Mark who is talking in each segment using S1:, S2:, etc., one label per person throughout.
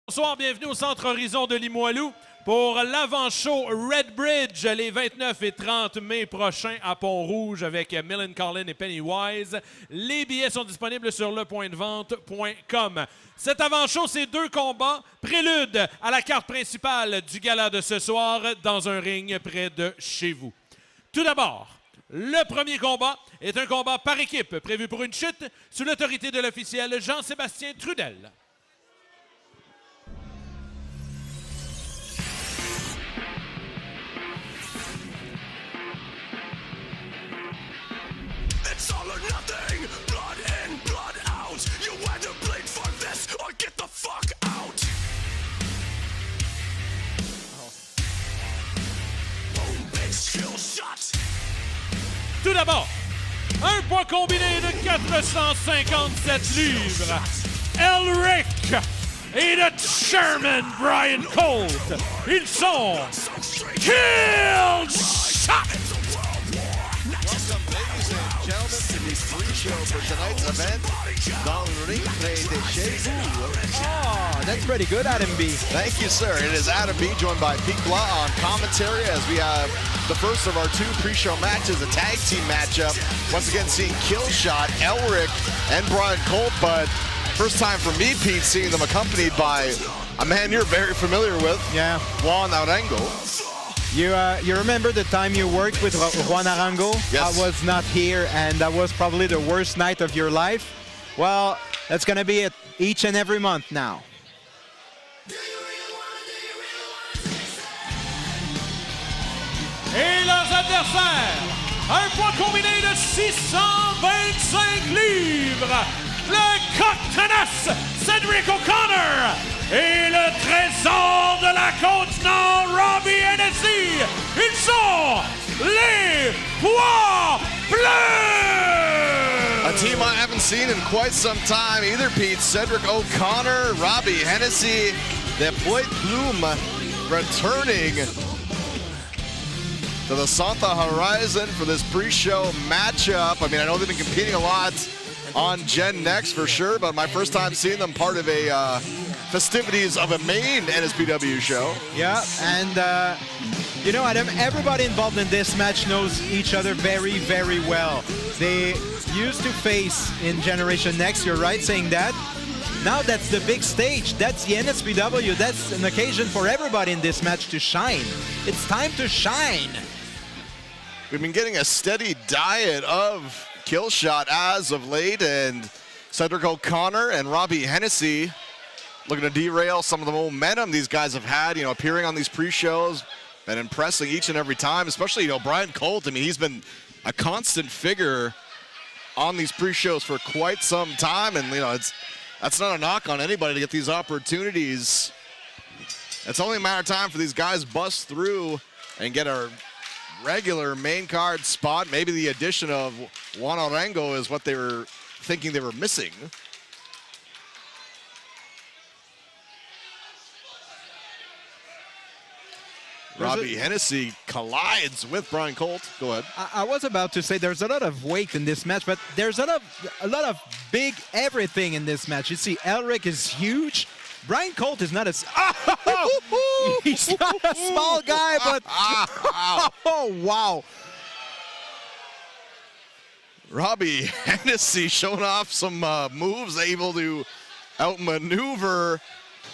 S1: Bonsoir, bienvenue au Centre Horizon de Limoilou pour l'Avant-Show Red Bridge les 29 et 30 mai prochains à Pont-Rouge avec Millen Collin et Pennywise. Les billets sont disponibles sur lepointdevente.com. Cet avant-show, c'est 2 combats, prélude à la carte principale du gala de ce soir dans un ring près de chez vous. Tout d'abord, le premier combat est un combat par équipe prévu pour une chute sous l'autorité de l'officiel Jean-Sébastien Trudel.
S2: It's all or nothing, blood in, blood out. You either bleed for this or get the fuck out. Boom, bitch, kill shot.
S1: Tout d'abord, un poids combiné de 457 livres. Elric et le Chairman Brian Colt. Ils sont Killshot.
S3: Gentlemen, to the pre-show for tonight's event, dans le ring près, chez vous.
S4: Oh, that's pretty good, Adam B.
S3: Thank you, sir. It is Adam B, joined by Plante on commentary as we have the first of our 2 pre-show matches, a tag team matchup. Once again, seeing Killshot, Elric, and Brian Colt, but first time for me, Pete, seeing them accompanied by a man you're very familiar with,
S4: Yeah.
S3: Juan Arango.
S4: You remember the time you worked with Juan Arango?
S3: Yes.
S4: I was not here, and that was probably the worst night of your life. Well, that's gonna be it each and every month now.
S1: Et leurs adversaires, un poids combiné de 625 livres, le coq tenace Cedric O'Connor et le trésor de la côte nord Robbie Hennessy. Ils sont les poids bleus!
S3: A team I haven't seen in quite some time either, Pete. Cedric O'Connor, Robbie Hennessy, the Poit Plume returning to the Centre Horizon for this pre-show matchup. I mean, I know they've been competing a lot on Gen Next for sure, but my first time seeing them part of a festivities of a main NSPW show.
S4: Yeah, and you know, Adam, everybody involved in this match knows each other very, very well. They used to face in Generation Next, you're right saying that. Now that's the big stage. That's the NSPW. That's an occasion for everybody in this match to shine. It's time to shine.
S3: We've been getting a steady diet of Killshot as of late, and Cedric O'Connor and Robbie Hennessy looking to derail some of the momentum these guys have had, you know, appearing on these pre-shows, been impressing each and every time, especially, you know, Brian Colt. I mean, he's been a constant figure on these pre-shows for quite some time, and, you know, that's not a knock on anybody to get these opportunities. It's only a matter of time for these guys bust through and get a regular main card spot. Maybe the addition of Juan Arango is what they were thinking they were missing. Robbie Hennessy collides with Brian Colt. Go ahead.
S4: I was about to say there's a lot of weight in this match, but there's a lot of big everything in this match. You see, Elric is huge. Brian Colt is not a he's not a small guy, but oh wow.
S3: Robbie Hennessy showing off some moves, able to outmaneuver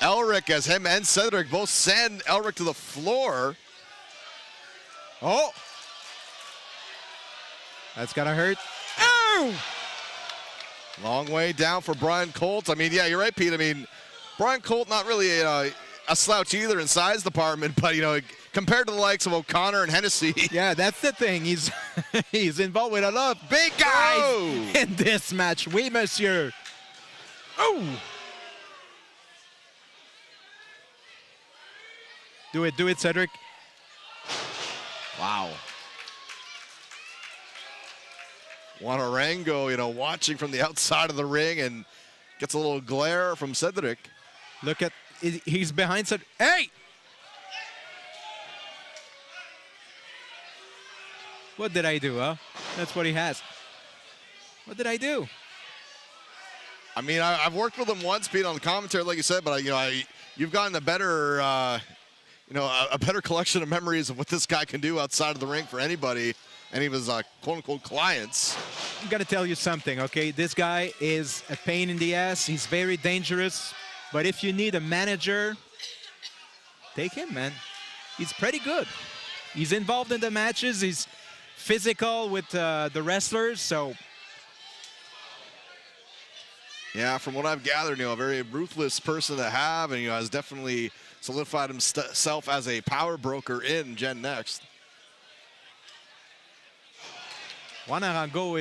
S3: Elric as him and Cedric both send Elric to the floor.
S4: Oh, that's gonna hurt. Ow!
S3: Long way down for Brian Colt. I mean, yeah, you're right, Pete. I mean, Brian Colt not really a slouch either in size department, but, you know, compared to the likes of O'Connor and Hennessy.
S4: Yeah, that's the thing. He's he's involved with a lot of big guys in this match. Oui, monsieur. Oh. Do it, Cedric.
S3: Wow. Juan Arango, you know, watching from the outside of the ring and gets a little glare from Cedric.
S4: Look at, he's behind Cedric. Hey! What did I do, huh? That's what he has. What did I do?
S3: I mean, I've worked with him once, Pete, on the commentary, like you said, but you've gotten a better, a better collection of memories of what this guy can do outside of the ring for anybody, any of his quote-unquote clients.
S4: I'm gonna tell you something, okay? This guy is a pain in the ass. He's very dangerous, but if you need a manager, take him, man. He's pretty good. He's involved in the matches. He's physical with the wrestlers, so.
S3: Yeah, from what I've gathered, a very ruthless person to have, and has definitely solidified himself as a power broker in Gen Next.
S4: Juan Arango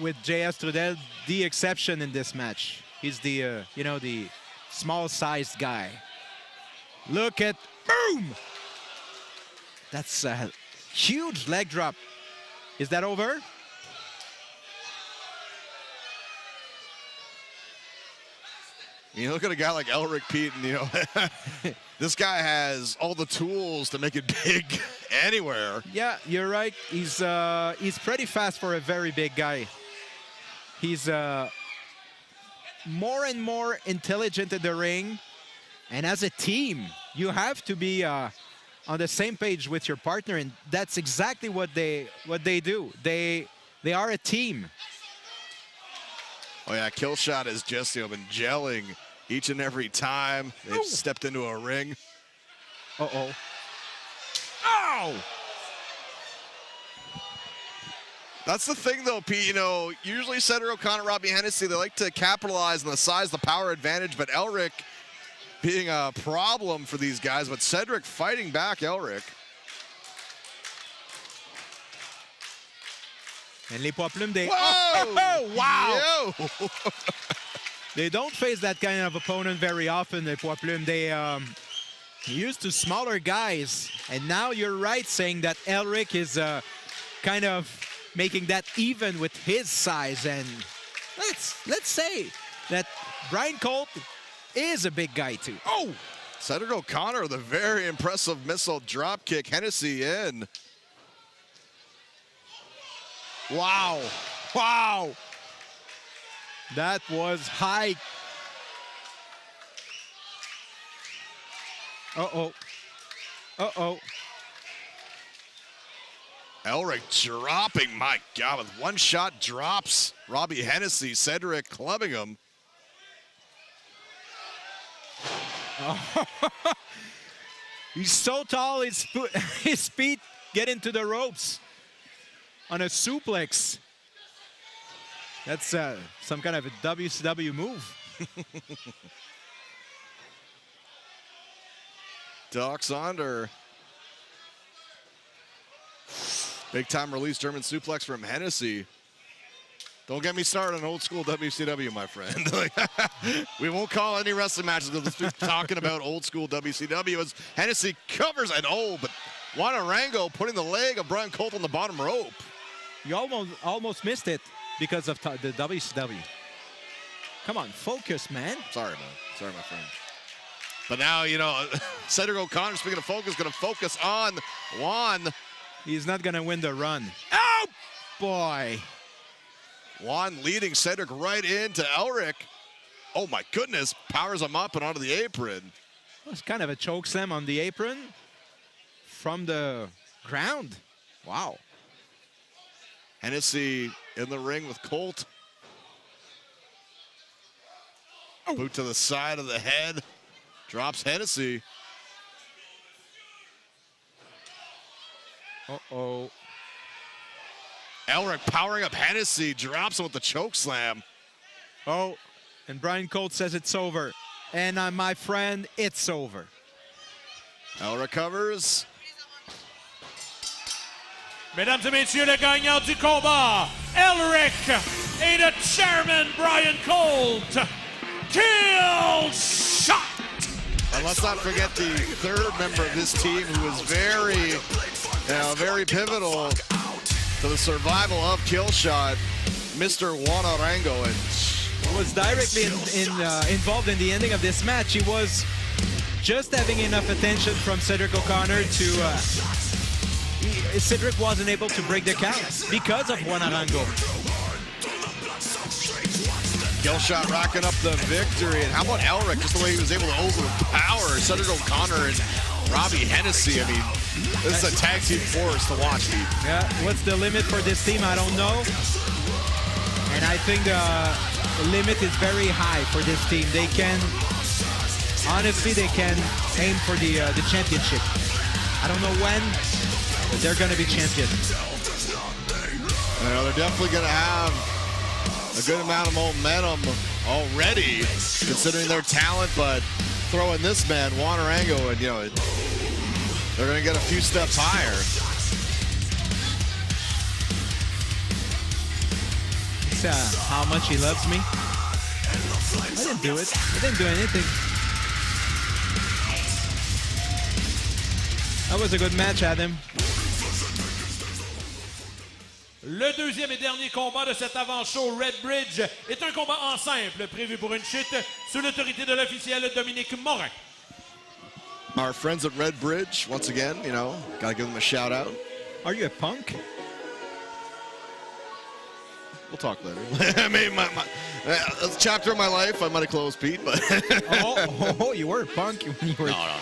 S4: with J.S. Trudel, the exception in this match. He's the, the small-sized guy. Look at, boom! That's a huge leg drop. Is that over?
S3: You look at a guy like Elric, Pete, and this guy has all the tools to make it big anywhere.
S4: Yeah, you're right. He's pretty fast for a very big guy. He's more and more intelligent in the ring, and as a team, you have to be on the same page with your partner, and that's exactly what they do. They are a team.
S3: Oh yeah, Killshot has just been gelling each and every time they've stepped into a ring.
S4: Uh-oh. Ow!
S3: That's the thing, though, Pete. Usually Cedric O'Connor, Robbie Hennessy, they like to capitalize on the size, the power advantage, but Elric being a problem for these guys, but Cedric fighting back Elric.
S4: And les poids plumes, they...
S3: Whoa!
S4: Wow!
S3: Yo!
S4: They don't face that kind of opponent very often, les poids plumes. They used to smaller guys. And now you're right saying that Elric is kind of making that even with his size. And let's say that Brian Colt is a big guy too. Oh!
S3: Cedric O'Connor with a very impressive missile drop kick. Hennessy in.
S4: Wow. Wow. That was high. Uh-oh. Uh-oh.
S3: Elric dropping, my God, with one shot drops Robbie Hennessy. Cedric clubbing him.
S4: He's so tall, his feet get into the ropes on a suplex. That's some kind of a WCW move.
S3: Doc Sonder. Big time release German suplex from Hennessy. Don't get me started on old school WCW, my friend. We won't call any wrestling matches because we're talking about old school WCW as Hennessy covers and but Juan Arango putting the leg of Brian Colt on the bottom rope.
S4: You almost missed it because of the WCW. Come on, focus, man.
S3: Sorry, man. Sorry, my friend. But now, Cedric O'Connor, speaking of focus, going to focus on Juan.
S4: He's not going to win the run. Oh, boy.
S3: Juan leading Cedric right into Elric. Oh, my goodness. Powers him up and onto the apron.
S4: It's kind of a choke slam on the apron from the ground. Wow.
S3: Hennessy in the ring with Colt. Oh. Boot to the side of the head. Drops Hennessy.
S4: Uh-oh.
S3: Elric powering up Hennessy. Drops him with the choke slam.
S4: Oh, and Brian Colt says it's over. And my friend, it's over.
S3: Elric covers.
S1: Mesdames et messieurs, le gagnant du combat, Elric et le chairman Brian Colt, Killshot.
S3: And let's not forget the third member of this team who was very pivotal to the survival of Killshot, Mr. Juan Arango. And
S4: was directly involved in the ending of this match. He was just having enough attention from Cedric O'Connor to... Cedric wasn't able to break the count because of Juan Arango.
S3: Killshot racking up the victory. And how about Elric, just the way he was able to overpower Cedric O'Connor and Robbie Hennessy. I mean, this is a tag team force to watch, Pete.
S4: Yeah, what's the limit for this team? I don't know. And I think the limit is very high for this team. They can, honestly, they can aim for the championship. I don't know when, but they're going to be champions.
S3: You know, they're definitely going to have a good amount of momentum already, considering their talent, but throw in this man, Juan Arango, and, you know, they're going to get a few steps higher.
S4: It's how much he loves me. I didn't do it. I didn't do anything. That was a good match, Adam.
S1: Le deuxième et dernier combat de cet avant-show Red Bridge est un combat en simple prévu pour une chute sous l'autorité de l'officiel Dominique Morin.
S3: Our friends at Red Bridge, once again, you know, gotta give them a shout out.
S4: Are you a punk?
S3: We'll talk later. I mean, a chapter of my life, I might have closed, Pete, but...
S4: oh, you were a punk when you were...
S3: No.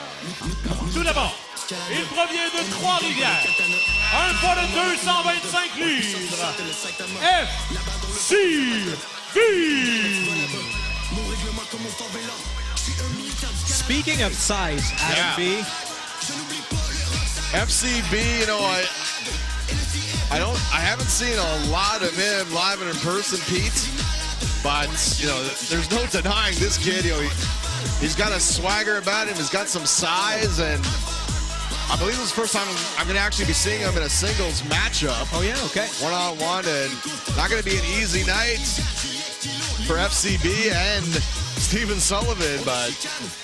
S1: Tout d'abord, il provient de Trois-Rivières. Un poids de 225 livres. FCB.
S4: Speaking of size, Adam B.
S3: FCB, you know, I haven't seen a lot of him live and in person, Pete. But, you know, there's no denying this kid, you know, he's got a swagger about him, he's got some size, and I believe this is the first time I'm going to actually be seeing him in a singles matchup.
S4: Oh, yeah, okay.
S3: One-on-one, and not going to be an easy night for FCB and Stephen Sullivan, but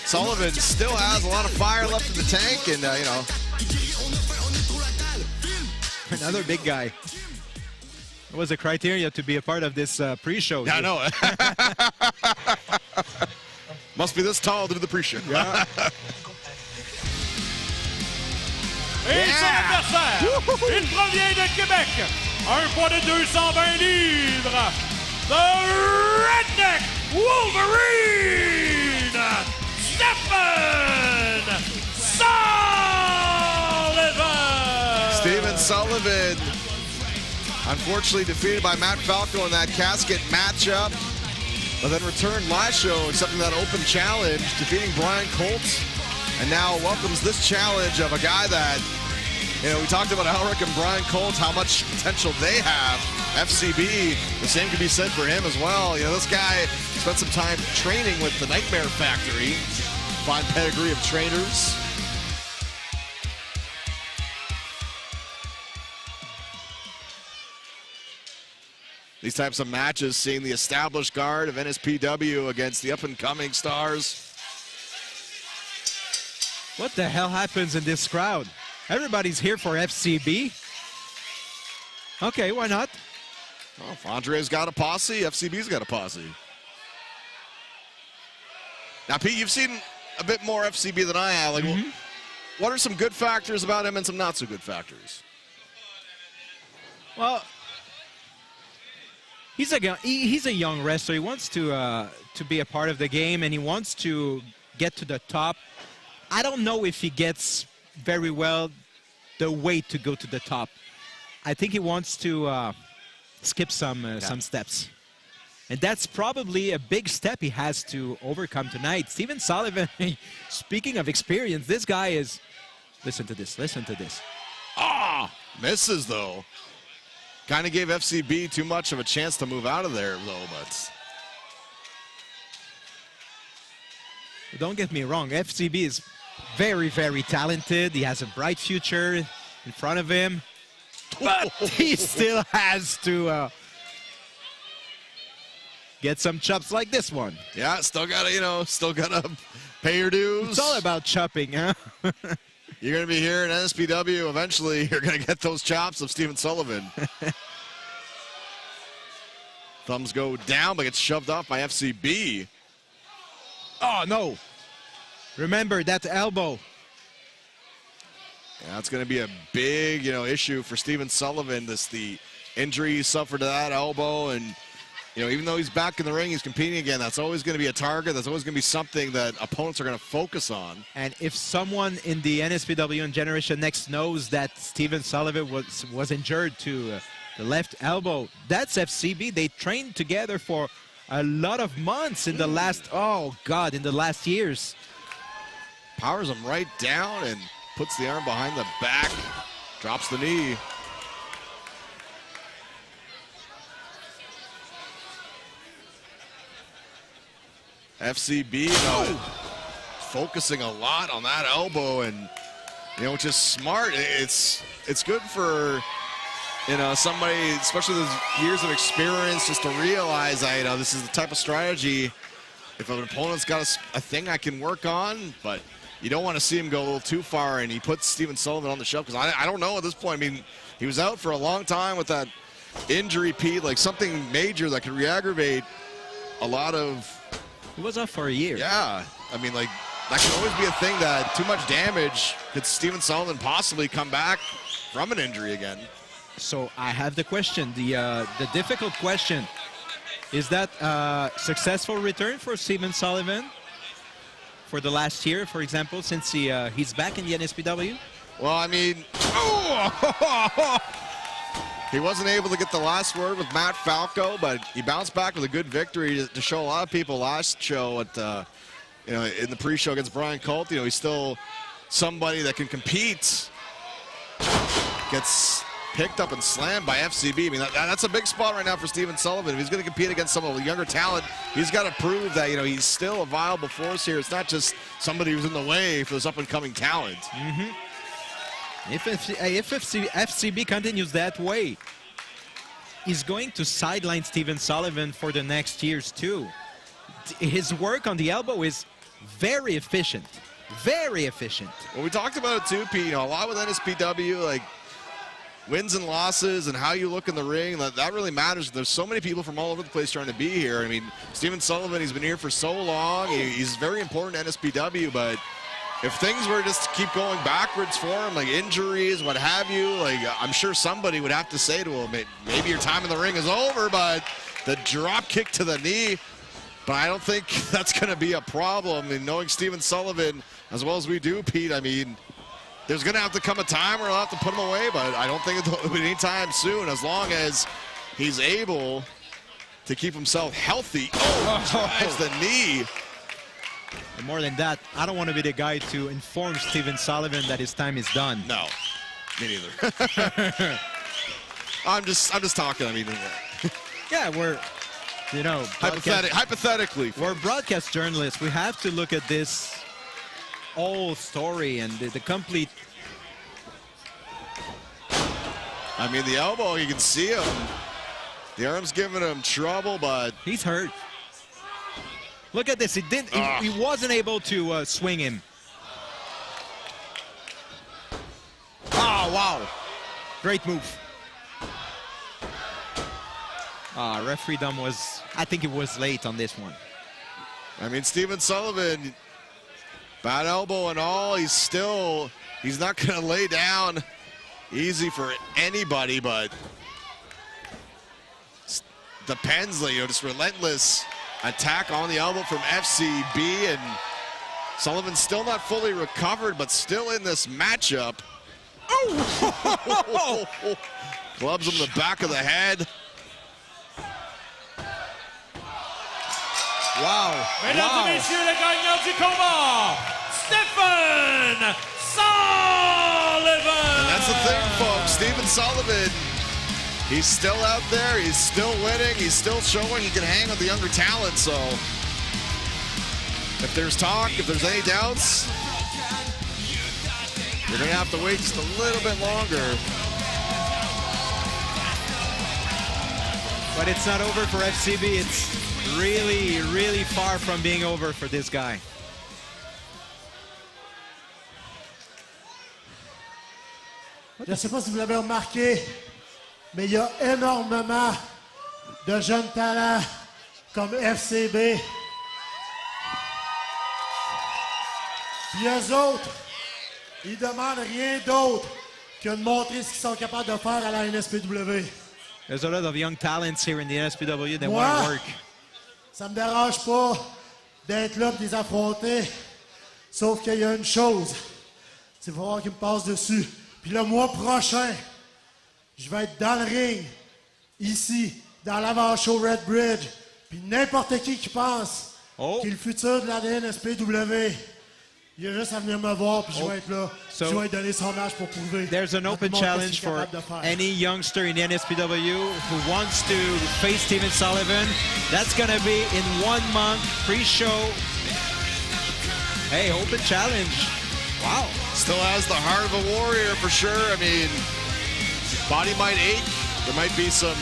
S3: Sullivan still has a lot of fire left in the tank, and, you know.
S4: Another big guy. What was the criteria to be a part of this pre-show?
S3: Yeah, I know. Must be this tall to do the pre-show.
S4: Yeah.
S1: Et son adversaire, il provient de Québec. Un poids de 220 livres. The Redneck Wolverine, Stephen Sullivan.
S3: Stephen Sullivan, unfortunately defeated by Matt Falco in that casket matchup, but then returned last show accepting that open challenge, defeating Brian Colt. And now welcomes this challenge of a guy that, you know, we talked about Elric and Brian Colt, how much potential they have. FCB, the same could be said for him as well. You know, this guy spent some time training with the Nightmare Factory. Fine pedigree of trainers. These types of matches, seeing the established guard of NSPW against the up-and-coming stars.
S4: What the hell happens in this crowd? Everybody's here for FCB. Okay, why not?
S3: Well, if Andre's got a posse, FCB's got a posse. Now, Pete, you've seen a bit more FCB than I have. Like, what are some good factors about him and some not so good factors?
S4: Well, he's a young wrestler. He wants to be a part of the game, and he wants to get to the top. I don't know if he gets very well the way to go to the top. I think he wants to skip some steps. And that's probably a big step he has to overcome tonight. Stephen Sullivan, speaking of experience, this guy is... Listen to this, listen to this.
S3: Ah! Misses, though. Kind of gave FCB too much of a chance to move out of there, though, but...
S4: Don't get me wrong, FCB is very, very talented. He has a bright future in front of him. But he still has to get some chops like this one.
S3: Yeah, still gotta, you know, pay your dues.
S4: It's all about chopping, huh?
S3: You're gonna be here in NSPW. Eventually, you're gonna get those chops of Stephen Sullivan. Thumbs go down, but gets shoved off by FCB.
S4: Oh, no. Remember that elbow.
S3: Yeah, that's going to be a big, you know, issue for Stephen Sullivan. The injury he suffered to that elbow, and you know, even though he's back in the ring, he's competing again, that's always going to be a target. That's always going to be something that opponents are going to focus on.
S4: And if someone in the NSPW and Generation Next knows that Stephen Sullivan was injured to the left elbow, that's FCB. They trained together for a lot of months in the last, oh God, in the last years.
S3: Powers him right down and puts the arm behind the back, drops the knee. FCB, you know, focusing a lot on that elbow, and you know, which is smart. It's good for, you know, somebody, especially with years of experience, just to realize that, you know, this is the type of strategy. If an opponent's got a thing I can work on, but you don't want to see him go a little too far, and he puts Stephen Sullivan on the shelf, because I don't know at this point. I mean, he was out for a long time with that injury, Pete, like something major that could re-aggravate a lot of.
S4: He was out for a year.
S3: Yeah, I mean, like, that can always be a thing, that too much damage. Could Stephen Sullivan possibly come back from an injury again?
S4: So I have the question, the difficult question. Is that a successful return for Stephen Sullivan for the last year, for example, since he's back in the NSPW?
S3: Well, I mean, he wasn't able to get the last word with Matt Falco, but he bounced back with a good victory to show a lot of people last show at, you know, in the pre-show against Brian Colt. You know, he's still somebody that can compete. Gets picked up and slammed by FCB. I mean, that's a big spot right now for Stephen Sullivan. If he's going to compete against some of the younger talent, he's got to prove that, you know, he's still a viable force here. It's not just somebody who's in the way for this up-and-coming talent.
S4: Mm-hmm. If FCB continues that way, he's going to sideline Stephen Sullivan for the next years too. His work on the elbow is very efficient. Very efficient.
S3: Well, we talked about it too, Pete. You know, a lot with NSPW, like wins and losses and how you look in the ring, that really matters. There's so many people from all over the place trying to be here. I mean, Stephen Sullivan, he's been here for so long. He's very important to NSPW, but if things were just to keep going backwards for him, like injuries, what have you, like I'm sure somebody would have to say to him, maybe your time in the ring is over, but the drop kick to the knee, but I don't think that's going to be a problem. And knowing Stephen Sullivan as well as we do, Pete, I mean, there's going to have to come a time where he'll have to put him away, but I don't think it'll be anytime soon, as long as he's able to keep himself healthy. Oh, drives the knee.
S4: And more than that, I don't want to be the guy to inform Stephen Sullivan that his time is done.
S3: No, me neither. I'm just talking. I mean,
S4: yeah, we're, you know,
S3: hypothetically,
S4: we're broadcast journalists. We have to look at this whole story and the complete.
S3: I mean, the elbow, you can see him. The arm's giving him trouble, but
S4: he's hurt. Look at this. He wasn't able to swing him. Oh, wow. Great move. Refereedom was, I think it was late on this one.
S3: I mean, Stephen Sullivan, bad elbow and all, he's not going to lay down easy for anybody, but depends, you know, just relentless attack on the elbow from FCB, and Sullivan's still not fully recovered, but still in this matchup. Oh! Clubs him in the back of the head.
S1: Wow. Mesdames et messieurs, le gagnant du combat, Stephen Sullivan.
S3: And that's the thing, folks. Stephen Sullivan, he's still out there. He's still winning. He's still showing he can hang with the younger talent. So if there's talk, if there's any doubts, you're going to have to wait just a little bit longer.
S4: But it's not over for FCB. It's really, really far from being over for this guy.
S5: Je ne sais pas si vous l'avez remarqué, mais il y a énormément de jeunes talents comme FCB. Puis eux autres, ils demandent rien d'autre que de montrer ce qu'ils sont capables de faire à la NSPW.
S4: There's a lot of young talents here in the NSPW. They
S5: Moi,
S4: want to work.
S5: ça me dérange pas d'être là pour les affronter. Sauf qu'il y a une chose. C'est voir qu'ils me passent dessus. Puis le mois prochain, je vais être dans le ring, ici, dans l'Avant-Show Red Bridge. Puis n'importe qui pense qu'il est le futur de la NSPW, il a juste à venir me voir, puis je vais être là.
S4: So,
S5: je vais lui donner son âge pour prouver.
S4: There's an open challenge for any youngster in the NSPW who wants to face Stephen Sullivan. That's going to be in 1 month, pre-show. Hey, open challenge. Wow.
S3: Still has the heart of a warrior for sure. I mean, body might ache. There might be some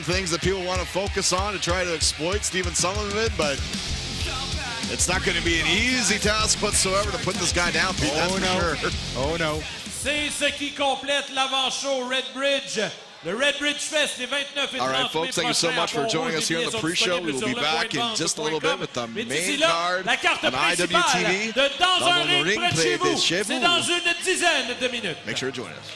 S3: things that people want to focus on to try to exploit Stephen Sullivan, but it's not going to be an easy task whatsoever to put this guy down, Pete. That's for sure.
S4: Oh no.
S1: C'est ce qui complète l'avant-show Red Bridge. Le Red Bridge Fest, les 29 et 30
S3: All right, folks, thank you so much for joining us here on the pre-show. We will be back in just a little bit with the main card
S1: la carte
S3: on
S1: principale
S3: IWTV.
S1: de Dans un ring près de chez vous.
S3: Chez vous.
S1: C'est dans une dizaine de minutes.
S3: Make sure to join us.